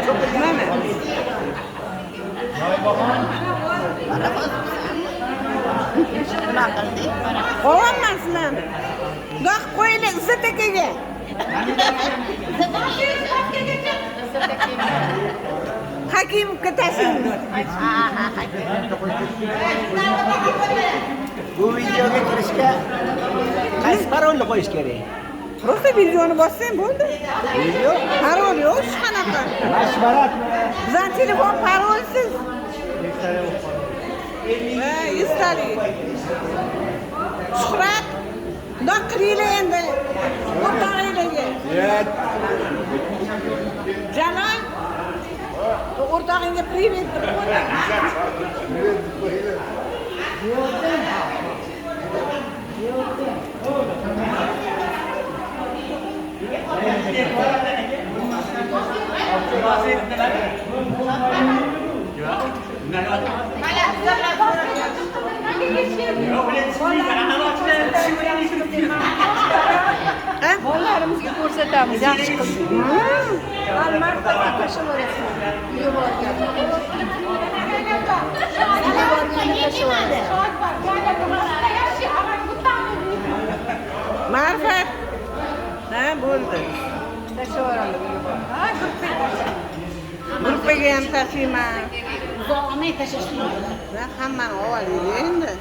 Mana. Nima qildik? Qo'yman sizlarni. Doq qo'yinglar Izzat akaga. Hakimovga tashlaymiz. Bu videoga kirishga qaysi parolni qo'yish kerak? Просто videoni bossang bo'ldi. Video? Parol yo'q hech qanaqa. Mashvaratmi? Bizning telefon parolsiz. Va yuztalik. Shuhrat. Doq qilinglar endi. O'rtog'inglarga. Jalol. O'rtog'ingga привет deb qo'y. Bolalarimizga ko'rsatamiz, yaxshi qildik. Almartaga tashlaverasiz. Uyga borgan. Uyga borganda tashlaverasiz. Ma'rifat. Ha, bo'ldi. Tashlaveramiz uyga borgan. Ha, Gruppaga ham tashlayman. uzoq olmay tashlashmaydi. Hammani olaylik endi.